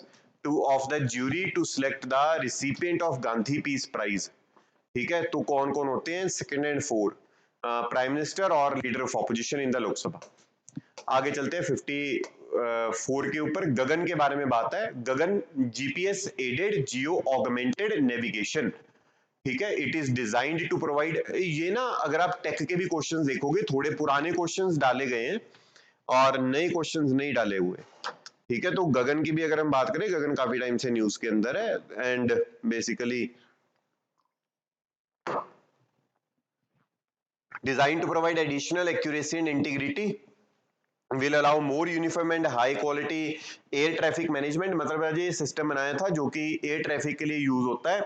of the jury to select the recipient of Gandhi Peace Prize? ठीक है, तो कौन कौन होते हैं 2nd and 4? प्राइम मिनिस्टर और leader of opposition in the Lok Sabha. आगे चलते हैं 54 के ऊपर। गगन के बारे में बात है। Gagan GPS aided geo augmented navigation, ठीक है। It is designed to provide, ये ना अगर आप टेक के भी क्वेश्चंस देखोगे, थोड़े पुराने क्वेश्चंस डाले गए हैं और नए क्वेश्चंस नहीं डाले हुए, ठीक है। तो गगन की भी अगर हम बात करें, गगन काफी टाइम से न्यूज के अंदर है and basically designed to provide additional accuracy and integrity, will allow more uniform and high quality air traffic management। मतलब ये सिस्टम बनाया था जो कि एयर ट्रैफिक के लिए यूज होता है।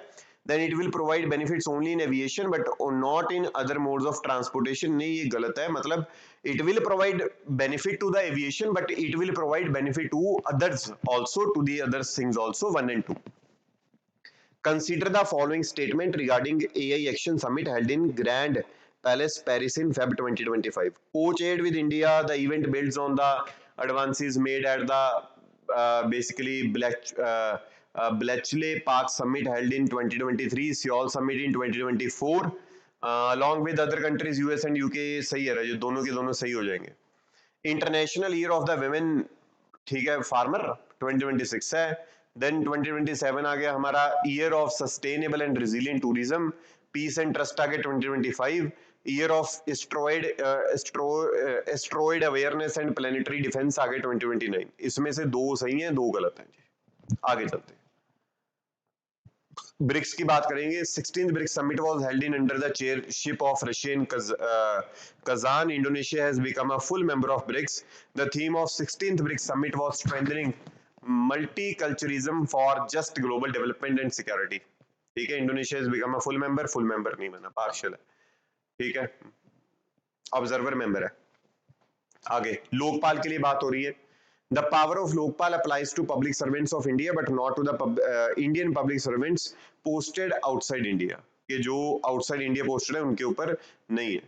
then it will provide benefits only in aviation but not in other modes of transportation। नहीं, ये गलत है। मतलब it will provide benefit to the aviation but it will provide benefit to others also, to the other things also, 1 and 2। Consider the following statement regarding AI Action Summit held in Grand Palace, Paris in Feb 2025. Co-chaired with India, the event builds on the advances made at the basically Bletchley Park Summit held in 2023, Seoul Summit in 2024, along with other countries US and UK। सही है, जो दोनों के दोनों सही हो जाएंगे। International year of the women, ठीक है, फार्मर 2026 है। देन 2027 आ गया हमारा year of sustainable and resilient tourism. Peace and trust आ गया 2025। Year of asteroid awareness and planetary defence आ गया 2029। इसमें से 2 सही हैं, 2 गलत हैं जी। आगे चलते हैं। ब्रिक्स की बात करेंगे। 16th BRICS summit was held in under the chairship of Russian Kazan. Indonesia has become a full member of BRICS. The theme of 16th BRICS summit was strengthening multiculturalism for just global development and security। ठीक है, Indonesia has become a full member नहीं बना, partial है, ठीक है, observer member है। आगे लोकपाल के लिए बात हो रही है। The power of Lokpal applies to public servants of India but not to the Indian public servants posted outside India। कि जो outside India posted है उनके ऊपर नहीं है,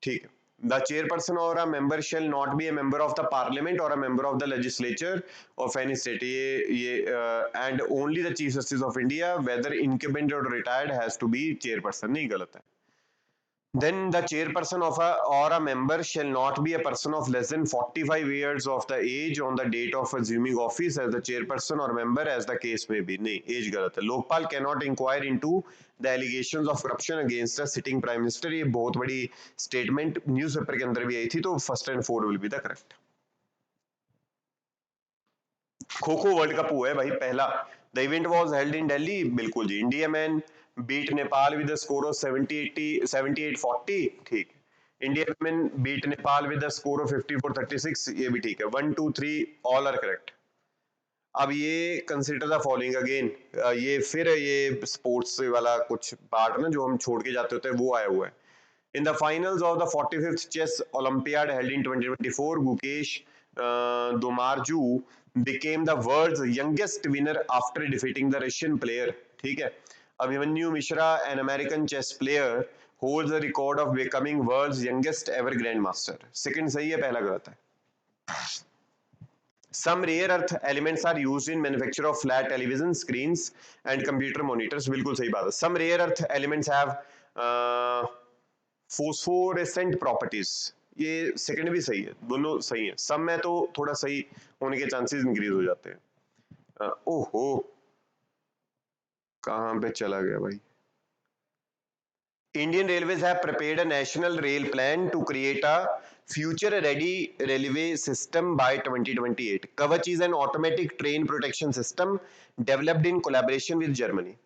ठीक है। The chairperson or a member shall not be a member of the parliament or a member of the legislature of any state। ये and only the chief justice of India whether incumbent or retired has to be chairperson। नहीं, गलत है। Then the chairperson of a member shall not be a person of less than 45 years of the age on the date of assuming office as the chairperson or member as the case may be। नहीं, as गलत है। Lokpal cannot inquire into the allegations of corruption against the sitting prime minister। ये बहुत बड़ी statement newspaper के अंदर भी आई थी, तो 1st and 4 will be the correct। Kho kho world cup हुआ है भाई पहला। The event was held in Delhi, बिल्कुल जी। India man beat Nepal with the score of 78-40, ठीक। India women beat Nepal with the score of 54-36, ये भी ठीक है। 1 2 3 ऑल आर करेक्ट। अब ये कंसीडर द फॉलोइंग अगेन, ये फिर ये स्पोर्ट्स वाला कुछ पार्ट ना जो हम छोड़ के जाते होते हैं वो आया हुआ है। In the finals of the 45th Chess Olympiad held in 2024, Gukesh Domarju became the world's youngest winner after defeating the Russian player। ठीक है, Abhimanyu Mishra, an American chess player, holds the record of becoming world's youngest ever grandmaster। Second सही है, पहला गलत है। Some rare earth elements are used in manufacture of flat television screens and computer monitors। बिल्कुल सही बात है। Some rare earth elements have phosphorescent properties। ये सेकंड भी सही है, दोनों सही है। सब में तो थोड़ा सही होने के चांसेस इंक्रीज हो जाते हैं। ओहो, कहां पे चला गया भाई। Indian Railways have prepared a national rail plan to create a future-ready railway system by 2028। Kavach is an automatic train protection system developed in collaboration with Germany।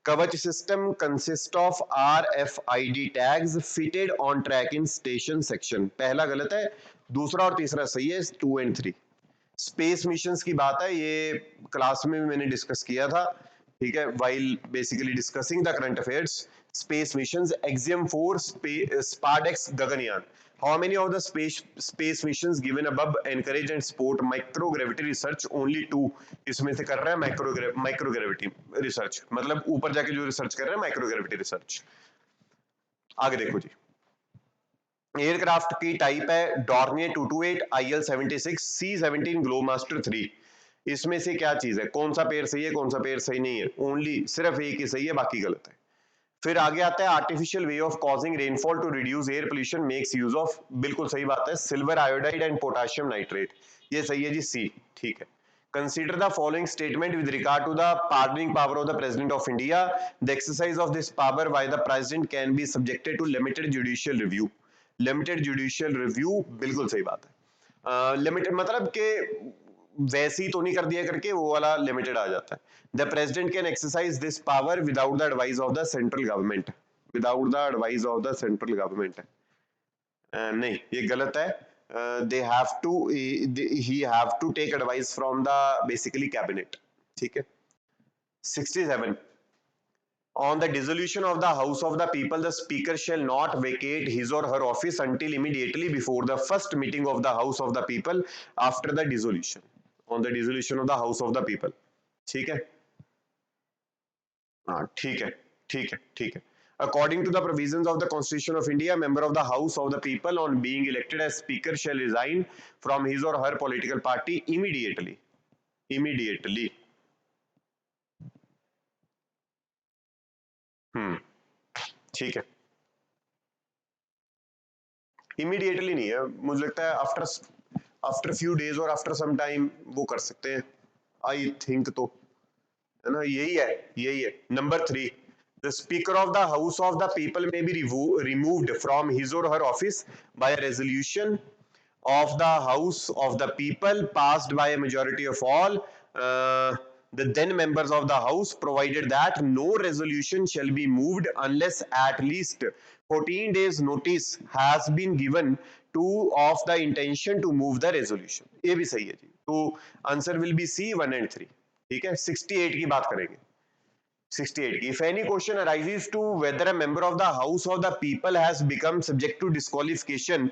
कवच system consist of RFID tags fitted on track in station section. पहला गलत है, दूसरा और तीसरा सही है, 2 and 3। Space missions की बात है, ये क्लास में भी मैंने डिस्कस किया था, ठीक है, while basically discussing the current affairs. Space missions, Axiom 4, SpaDeX, Gaganyaan. How many of the space missions given above encourage and support microgravity research? Only 2 इसमें से कर रहा है माइक्रोग्रेविटी रिसर्च, मतलब ऊपर जाके जो रिसर्च कर रहे हैं माइक्रोग्रेविटी रिसर्च। आगे देखो जी, एयरक्राफ्ट की टाइप है डॉर्नियर 228, IL-76, C-17 ग्लोबमास्टर 3। इसमें से क्या चीज है, कौन सा पेयर सही है, कौन सा पेयर सही नहीं है? ओनली सिर्फ एक ही सही है, बाकी गलत है। फिर आगे आता है artificial way of causing rainfall to reduce air pollution makes use of, बिल्कुल सही बात है, silver iodide and potassium nitrate. ये सही है जी, सी, ठीक है। Consider the following statement with regard to the pardoning power of the President of India. The exercise of this power by the President can be subjected to limited judicial review. Limited judicial review, बिल्कुल सही बात है। Limited मतलब के वैसे ही तो नहीं कर दिया करके वो वाला लिमिटेड आ जाता है। The president can exercise this power without the advice of the central government, without the advice of the central government. नहीं, ये गलत है। they have to he have to take advice from the basically cabinet, ठीक है। 67, on the dissolution of the house of the people the speaker shall not vacate his or her office until immediately before the first meeting of the house of the people after the dissolution, on the dissolution of the house of the people, ठीक है। हाँ, ठीक है, ठीक है, ठीक है। According to the provisions of the Constitution of India, member of the House of the People on being elected as Speaker shall resign from his or her political party immediately. Immediately. ठीक है। Immediately नहीं है, मुझे लगता है after few days और after some time वो कर सकते हैं, I think तो, है ना, यही है। Number 3, the Speaker of the House of the People may be removed from his or her office by a resolution of the House of the People passed by a majority of all the then members of the House, provided that no resolution shall be moved unless at least 14 days notice has been given to of the intention to move the resolution। ये भी सही है जी, तो answer will be C, 1 and 3, ठीक है। 68 की बात करेंगे। 68 if any question arises to whether a member of the House of the People has become subject to disqualification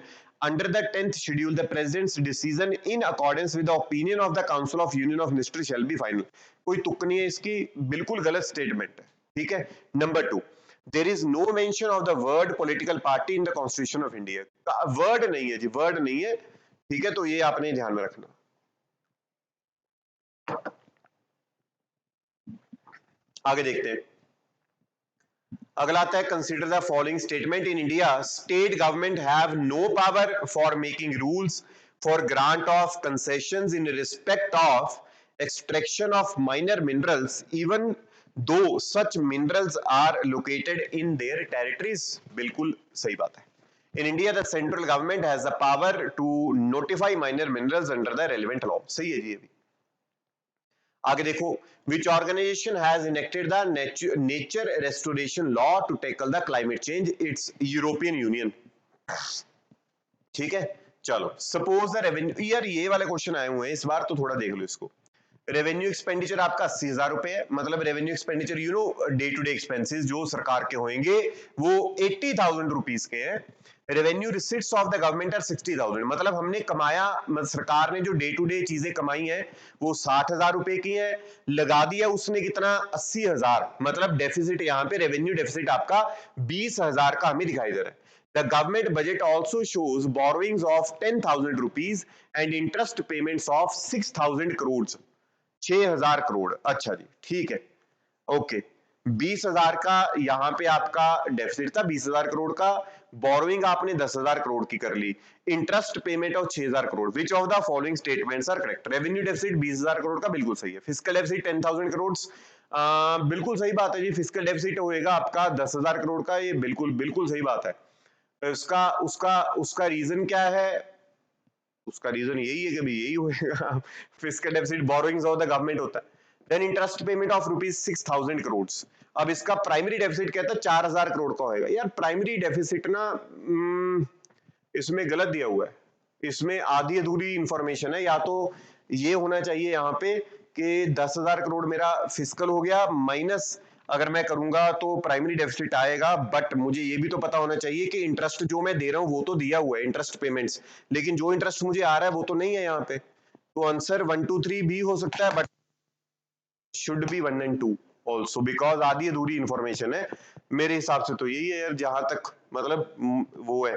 under the 10th schedule, the president's decision in accordance with the opinion of the Council of Union of Ministers shall be final। कोई तुक नहीं है इसकी, बिल्कुल गलत statement है, ठीक है। Number 2, there is no mention of the word political party in the Constitution of India। Word नहीं है जी, वर्ड नहीं है, ठीक है, तो ये आपने ध्यान में रखना। आगे देखते हैं, अगला आता है consider the following statement. In India state government have no power for making rules for grant of concessions in respect of extraction of minor minerals even though such minerals are located in their territories. बिल्कुल सही बात है। In India, the central government has the power to notify minor minerals under the relevant law। सही है जी ये भी। आगे देखो, which organization has enacted the nature restoration law to tackle the climate change? It's European Union, ठीक है। चलो, suppose the revenue, यार ये वाले क्वेश्चन आए हुए हैं इस बार, तो थोड़ा देख लो इसको। रेवेन्यू एक्सपेंडिचर आपका 80,000 रुपए है, मतलब revenue expenditure you know day to day expenses जो सरकार के होंगे वो 80,000 रुपीस के हैं। Revenue receipts of the government are 60,000, मतलब हमने कमाया, मतलब सरकार ने जो डे टू डे चीजें कमाई हैं वो 60,000 रुपए की हैं, लगा दिया उसने कितना, 80,000, मतलब डेफिसिट यहाँ पे रेवेन्यू डेफिसिट आपका 20,000 का हमें दिखाई दे रहा है। The government budget also shows borrowings of 10,000 rupees and interest payments of 6,000 crores, 6,000 crore. अच्छा जी, ठीक है, ओके। 20,000 का यहाँ पे आपका डेफिसिट था, 20,000 करोड़ का, बोरोइंग आपने 10,000 करोड़ की कर ली, interest payment of 6,000 crore. Which of the following statements are correct? Revenue deficit 20,000 crore का बिल्कुल सही है। फिस्कल डेफिसिट 10,000 करोड़, बिल्कुल सही बात है जी। फिस्कल डेफिसिट होएगा आपका 10,000 करोड़ का, ये बिल्कुल बिल्कुल सही बात है। उसका उसका उसका रीजन क्या है? उसका रीजन यही है कि भाई यही होएगा, fiscal deficit borrowings of the government होता है। Then interest payment of ₹6,000 crore. अब इसका प्राइमरी डेफिसिट कहता है 4,000 करोड़ का होएगा। यार प्राइमरी डेफिसिट ना इसमें गलत दिया हुआ है, इसमें आधी अधूरी इंफॉर्मेशन है। या तो ये होना चाहिए यहाँ पे कि 10,000 करोड़ मेरा फिस्कल हो गया, माइनस अगर मैं करूंगा तो प्राइमरी डेफिसिट आएगा। बट मुझे ये भी तो पता होना चाहिए कि इंटरेस्ट जो मैं दे रहा हूँ वो तो दिया हुआ है, इंटरेस्ट पेमेंट्स, लेकिन जो इंटरेस्ट मुझे आ रहा है वो तो नहीं है यहाँ पे। तो आंसर 1 2 3 भी हो सकता है, but should be 1 and 2 also, because आधी अधूरी इंफॉर्मेशन है मेरे हिसाब से। तो यही है यार, जहां तक मतलब वो है।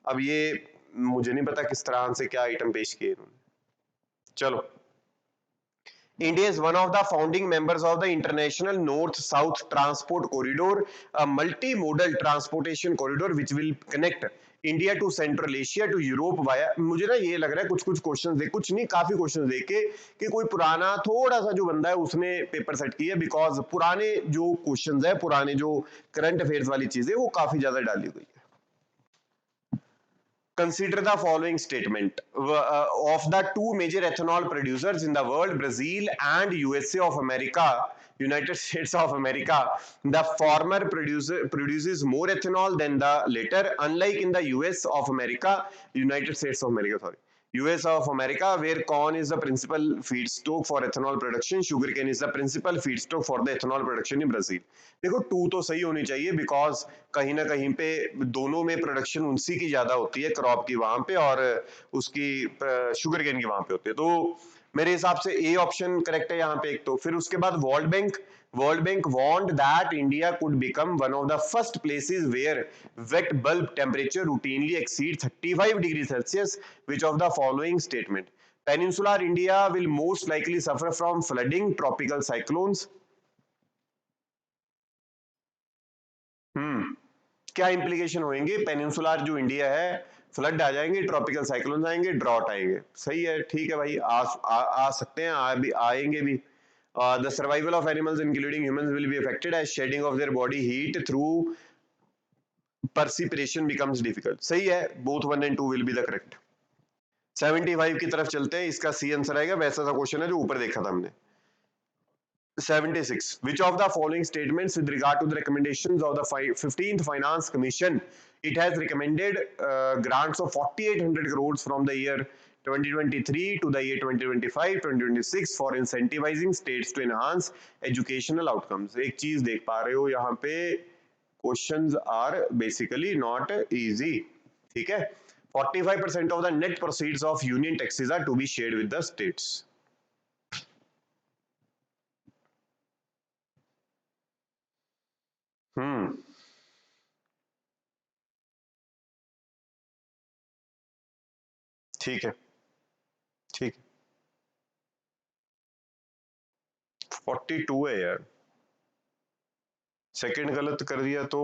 अब ये मुझे नहीं पता किस तरह से क्या आइटम पेश किए इन्होंने। चलो, India is one of the founding members of the International North-South Transport Corridor, a multimodal transportation corridor which will connect India to Central Asia to Europe via. मुझे ना ये लग रहा है कुछ क्वेश्चंस देख, कुछ नहीं काफी क्वेश्चंस देख के कि कोई पुराना थोड़ा सा जो बंदा है उसने पेपर सेट किया, बिकॉज पुराने जो क्वेश्चंस है, पुराने जो करंट अफेयर्स वाली चीजें वो काफी ज्यादा डाली हुई है। Consider the following statement. Of the two major ethanol producers in the world, Brazil and USA of America, United States of America, the former produces more ethanol than the latter. Unlike in the US of America, United States of America, sorry, US of America, where corn is the principal feedstock for ethanol production, sugarcane is the principal feedstock for the ethanol production in Brazil. देखो to तो सही होनी चाहिए, because कहीं ना कहीं पे दोनों में प्रोडक्शन उसी की ज्यादा होती है, क्रॉप की वहां पे और उसकी शुगर केन की वहां पे होती है। तो मेरे हिसाब से ए ऑप्शन करेक्ट है यहाँ पे एक। तो फिर उसके बाद World Bank warned that India could become one of the first places where wet bulb temperature routinely exceed 35 degree Celsius, which of the following statement? Peninsular India will most likely suffer from flooding, tropical cyclones. क्या implication होंगे? Peninsular जो India है, flood आ जाएंगे, tropical cyclone आएंगे, drought आएंगे। सही है, ठीक है भाई, आ सकते हैं, आएंगे भी। The survival of animals including humans will be affected as shedding of their body heat through perspiration becomes difficult. सही है, both 1 and 2 will be the correct. 75 की तरफ चलते हैं, इसका सी आंसर आएगा। वैसा सा क्वेश्चन है जो ऊपर देखा था हमने। 76. Which of the following statements with regard to the recommendations of the 15th Finance Commission? It has recommended grants of 4,800 crores from the year 2023 to the year 2025-2026 for incentivizing states to enhance educational outcomes. एक चीज देख पा रहे हो यहाँ पे, questions are basically not easy. ठीक है, 45% of the net proceeds of union taxes are to be shared with the states. ठीक है, ठीक है, 42 है यार। सेकंड गलत कर दिया तो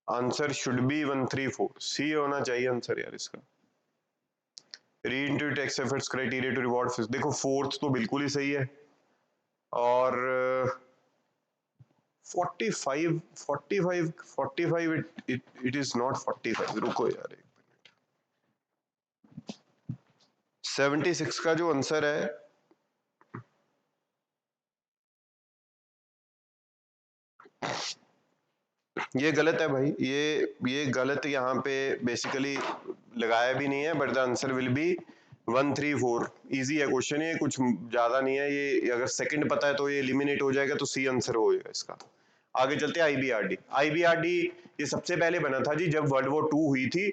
आंसर शुड बी 134, सी होना चाहिए आंसर यार इसका। Read into tax efforts criteria to reward fish. देखो फोर्थ तो बिल्कुल ही सही है, और 45 इट इज नॉट 45। रुको यार एक मिनट, 76 का जो आंसर है ये गलत है भाई। ये गलत यहाँ पे बेसिकली लगाया भी नहीं है, but the answer will be 134। Easy है क्वेश्चन, ये कुछ ज्यादा नहीं है। ये अगर सेकंड पता है तो ये एलिमिनेट हो जाएगा, तो सी आंसर हो जाएगा इसका। आगे चलते हैं आईबीआरडी। आईबीआरडी ये सबसे पहले बना था जी जब वर्ल्ड वॉर 2 हुई थी,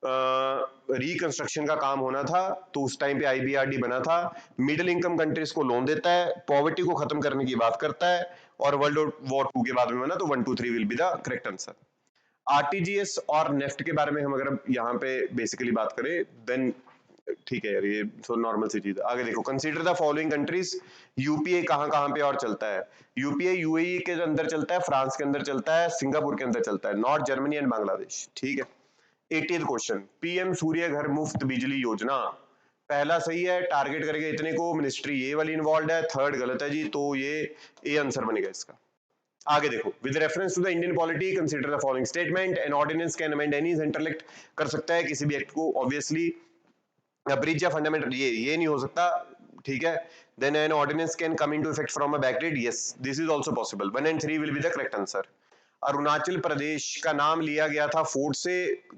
रिकंस्ट्रक्शन का काम होना था, तो उस टाइम पे आईबीआरडी बना था। मिडिल इनकम कंट्रीज को लोन देता है, पॉवर्टी को खत्म करने की बात करता है, और वर्ल्ड वॉर 2 के बाद में बना। तो 1 2 3 will be the correct answer. RTGS और नेफ्ट के बारे में हम अगर यहाँ पे बेसिकली बात करें, देन ठीक है यार, ये तो नॉर्मल सी चीज है। आगे देखो, consider the following countries. UPA कहां कहां पे और चलता है? यूपीए यूएई के अंदर चलता है, फ्रांस के अंदर चलता है, सिंगापुर के अंदर चलता है, नॉर्थ जर्मनी एंड बांग्लादेश। ठीक है। 80th क्वेश्चन, पीएम सूर्य घर मुफ्त बिजली योजना। पहला सही है, टारगेट करेगा इतने को, मिनिस्ट्री ये वाली इन्वॉल्व है। थर्ड गलत है जी, तो ये ए आंसर बनेगा इसका। आगे देखो, with reference to the Indian polity consider the following statement. An ordinance can amend any central act, कर सकता है किसी भी एक्ट को, ऑब्वियसली। ब्रिज या फंडामेंटल, ये नहीं हो सकता, ठीक है। Then an ordinance can come into effect from a backdate. Yes, this is also possible. 1 and 3 will be the correct answer. Arunachal Pradesh का नाम लिया गया था फोर्ट से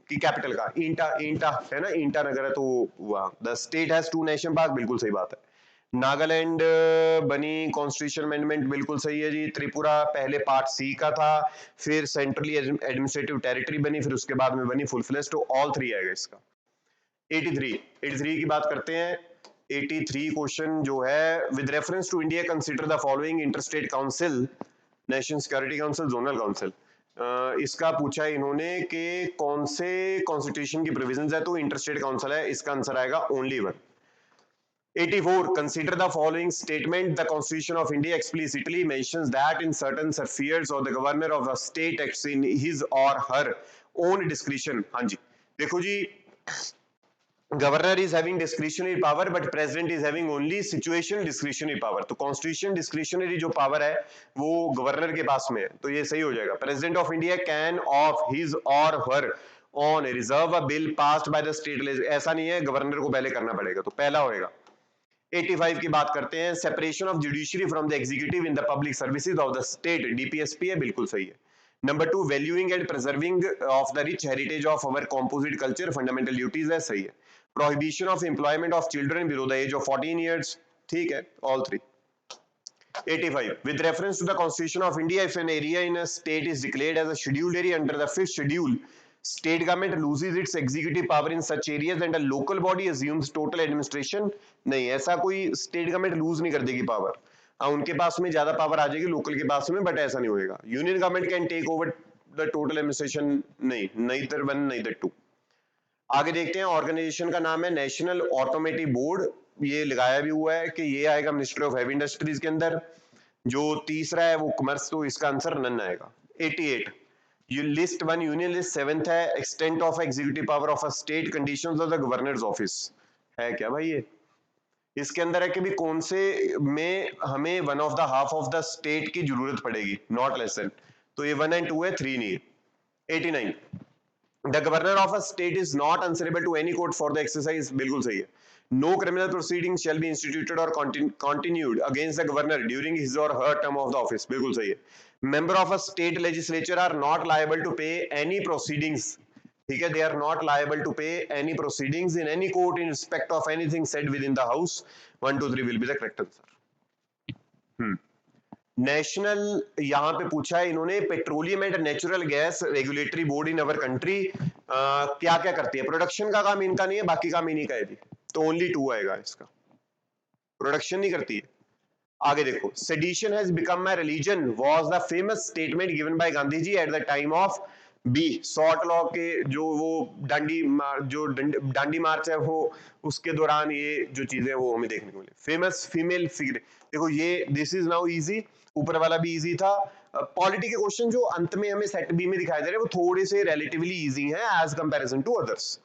की कैपिटल का, ईंटा, ईंटा है ना, ईंटा नगर है, तो हुआ the state has 2 national park, बिल्कुल सही बात है। नागालैंड बनी कॉन्स्टिट्यूशन अमेंडमेंट, बिल्कुल सही है जी। त्रिपुरा पहले पार्ट सी का था, फिर सेंट्रली एडमिनिस्ट्रेटिव टेरिटरी बनी, फिर उसके बाद में बनी फुल फ्लेज, तो ऑल 3 आएगा इसका। 83 की बात करते हैं। 83 क्वेश्चन जो है, with reference to India consider the following interstate council, national security council, zonal council. इसका पूछा है इन्होंने कि कौन से कॉन्स्टिट्यूशन की प्रोविजंस है, तो इंटरस्टेट काउंसिल है, इसका आंसर आएगा only 1। 84 consider the following statement, the constitution of India explicitly mentions that in certain spheres or the governor of the state acts in his or her own discretion। हाँ जी, देखो जी, governor is having discretionary power but president is having only situational discretionary power, तो constitution discretionary जो power है वो governor के पास में है, तो ये सही हो जाएगा। President of India can of his or her own reserve a bill passed by the state, ऐसा नहीं है, गवर्नर को पहले करना पड़ेगा, तो पहला होएगा। 85 की बात करते हैं, separation of judiciary from the executive in the public services of the state, DPSP है, बिल्कुल सही है। Number 2, valuing and preserving of the rich heritage of our composite culture, fundamental duties है, सही है। Prohibition of employment of children below the age of 14 years, ठीक है, all 3। 85 with reference to the constitution of India, if an area in a state is declared as a scheduled area under the 5th schedule, state government loses its executive power in such areas and a local body assumes total administration। नहीं, ऐसा कोई state government loose नहीं कर देगी power, हाँ उनके पास में ज्यादा पावर आ जाएगी लोकल के पास में, बट ऐसा नहीं होएगा। Union government can take over the total administration, नहीं, neither 1 neither 2। आगे देखते हैं, ऑर्गेनाइजेशन का नाम है नेशनल ऑटोमेटिव बोर्ड, ये लगाया भी हुआ है कि ये आएगा मिनिस्ट्री ऑफ हैवी इंडस्ट्रीज के अंदर। जो तीसरा है वो कॉमर्स, तो इसका आंसर नन आएगा। 88 ये लिस्ट 1 यूनियन लिस्ट 7th है, extent of executive power of a state, conditions of the governors office है क्या भाई ये? इसके अंदर है कि भी कौन से में हमें 1/2 ऑफ द स्टेट की जरूरत पड़ेगी, नॉट लेस देन, तो ये 1 and 2 है, 3 नहीं है। 89 The governor of a state is not answerable to any court for the exercise, बिल्कुल सही है। No criminal proceedings shall be instituted or continued against the governor during his or her term of the office, बिल्कुल सही है। Member of a state legislature are not liable to pay any proceedings, ठीक है, they are not liable to pay any proceedings in any court in respect of anything said within the house। 1 2 3 will be the correct answer। National यहां पे पूछा है इन्होंने, petroleum and natural gas regulatory board in our country क्या क्या करती है? Production का काम इनका नहीं है, बाकी काम इन्हीं का है जी, तो ओनली 2 आएगा इसका, प्रोडक्शन नहीं करती है। आगे देखो, sedition has become my religion was the famous statement given by Gandhi ji at the time of be sort law के, जो वो डांडी मार्च है, वो उसके दौरान ये जो चीजें वो हमें देखने को मिली। फेमस फीमेल फिगर, देखो ये दिस इज नाउ इजी, ऊपर वाला भी इजी था। पॉलिटी के क्वेश्चन जो अंत में हमें सेट बी में दिखाई दे रहे हैं वो थोड़े से रिलेटिवली इजी हैं एज कंपैरिजन टू अदर्स,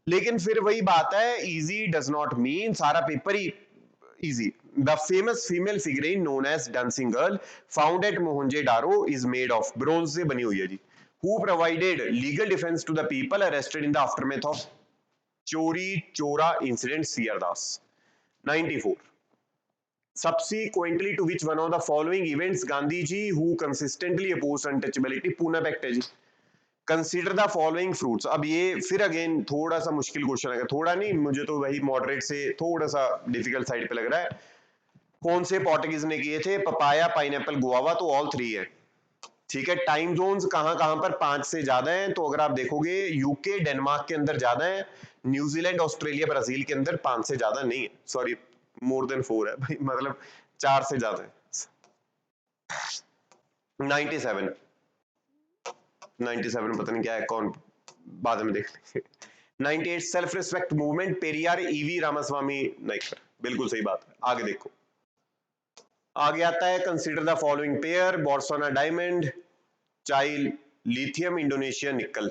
लेकिन फिर वही बात है, इजी डज नॉट मीन सारा paper he easy। The famous female figurine known as dancing girl found at Mohenjo-daro is made of bronze से बनी हुई है जी। Who provided legal defense to the people arrested in the aftermath of चोरी चोरा incident, CR Das। 94 Subsequently to which one of the following events Gandhi ji who consistently opposed untouchability, Poona pact है जी। Consider the following fruits, अब ये फिर again थोड़ा सा मुश्किल क्वेश्चन है, थोड़ा नहीं, मुझे तो वही मॉडरेट से थोड़ा सा डिफिकल्ट साइड पे लग रहा है। कौन से पोर्टुगीज ने किए थे? पपाया, पाइनएप्पल, गुआवा, तो ऑल 3 है, ठीक है। टाइम जोन्स कहां कहां पर 5 से ज्यादा हैं, तो अगर आप देखोगे यूके डेनमार्क के अंदर ज्यादा है, न्यूजीलैंड ऑस्ट्रेलिया ब्राजील के अंदर 5 से ज्यादा नहीं है, सॉरी मोर देन 4 है भाई, मतलब 4 से ज्यादा है। 97 पता नहीं क्या है, कौन, बाद में देख लेंगे। 98 self respect movement, Periyar, E V Ramaswamy Naicker, बिल्कुल सही बात है। आगे देखो, आगे आता है consider the following pair, Botswana diamond, Chile lithium, Indonesia nickel.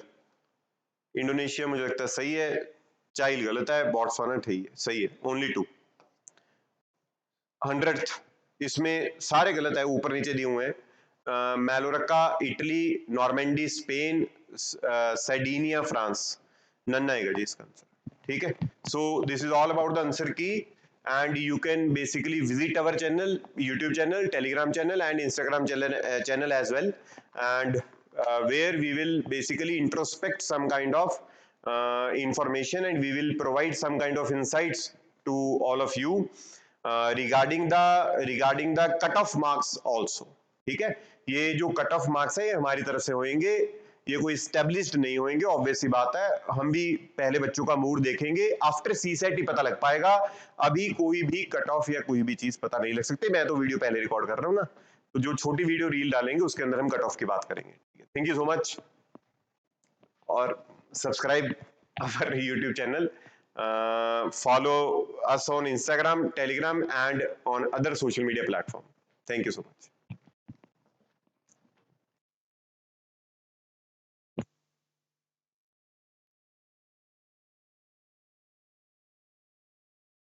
Indonesia मुझे लगता है सही है, चाइल गलत है, बोत्सवाना सही है, ओनली 2। 100th इसमें सारे गलत है, ऊपर नीचे दिए हुए हैं। Mallorca Italy, Normandy Spain, Sardinia France, none आएगा जी इसका आंसर, ठीक है। So this is all about the answer key and you can basically visit our channel, YouTube channel, Telegram channel, and Instagram channel as well, and where we will basically introspect some kind of information, and we will provide some kind of insights to all of you regarding the cut off marks also. ठीक है, ये जो cut off marks है ये हमारी तरफ से होंगे, ये कोई स्टेब्लिश्ड नहीं होंगे, ऑब्वियस सी बात है। हम भी पहले बच्चों का मूड देखेंगे, आफ्टर सीसेट ही पता लग पाएगा, अभी कोई भी कट ऑफ या कोई भी चीज पता नहीं लग सकती। मैं तो वीडियो पहले रिकॉर्ड कर रहा हूँ ना, तो जो छोटी वीडियो रील डालेंगे उसके अंदर हम कट ऑफ की बात करेंगे। थैंक यू सो मच, और subscribe our YouTube channel, follow us on Instagram, Telegram, and on other social media platform. Thank you so much.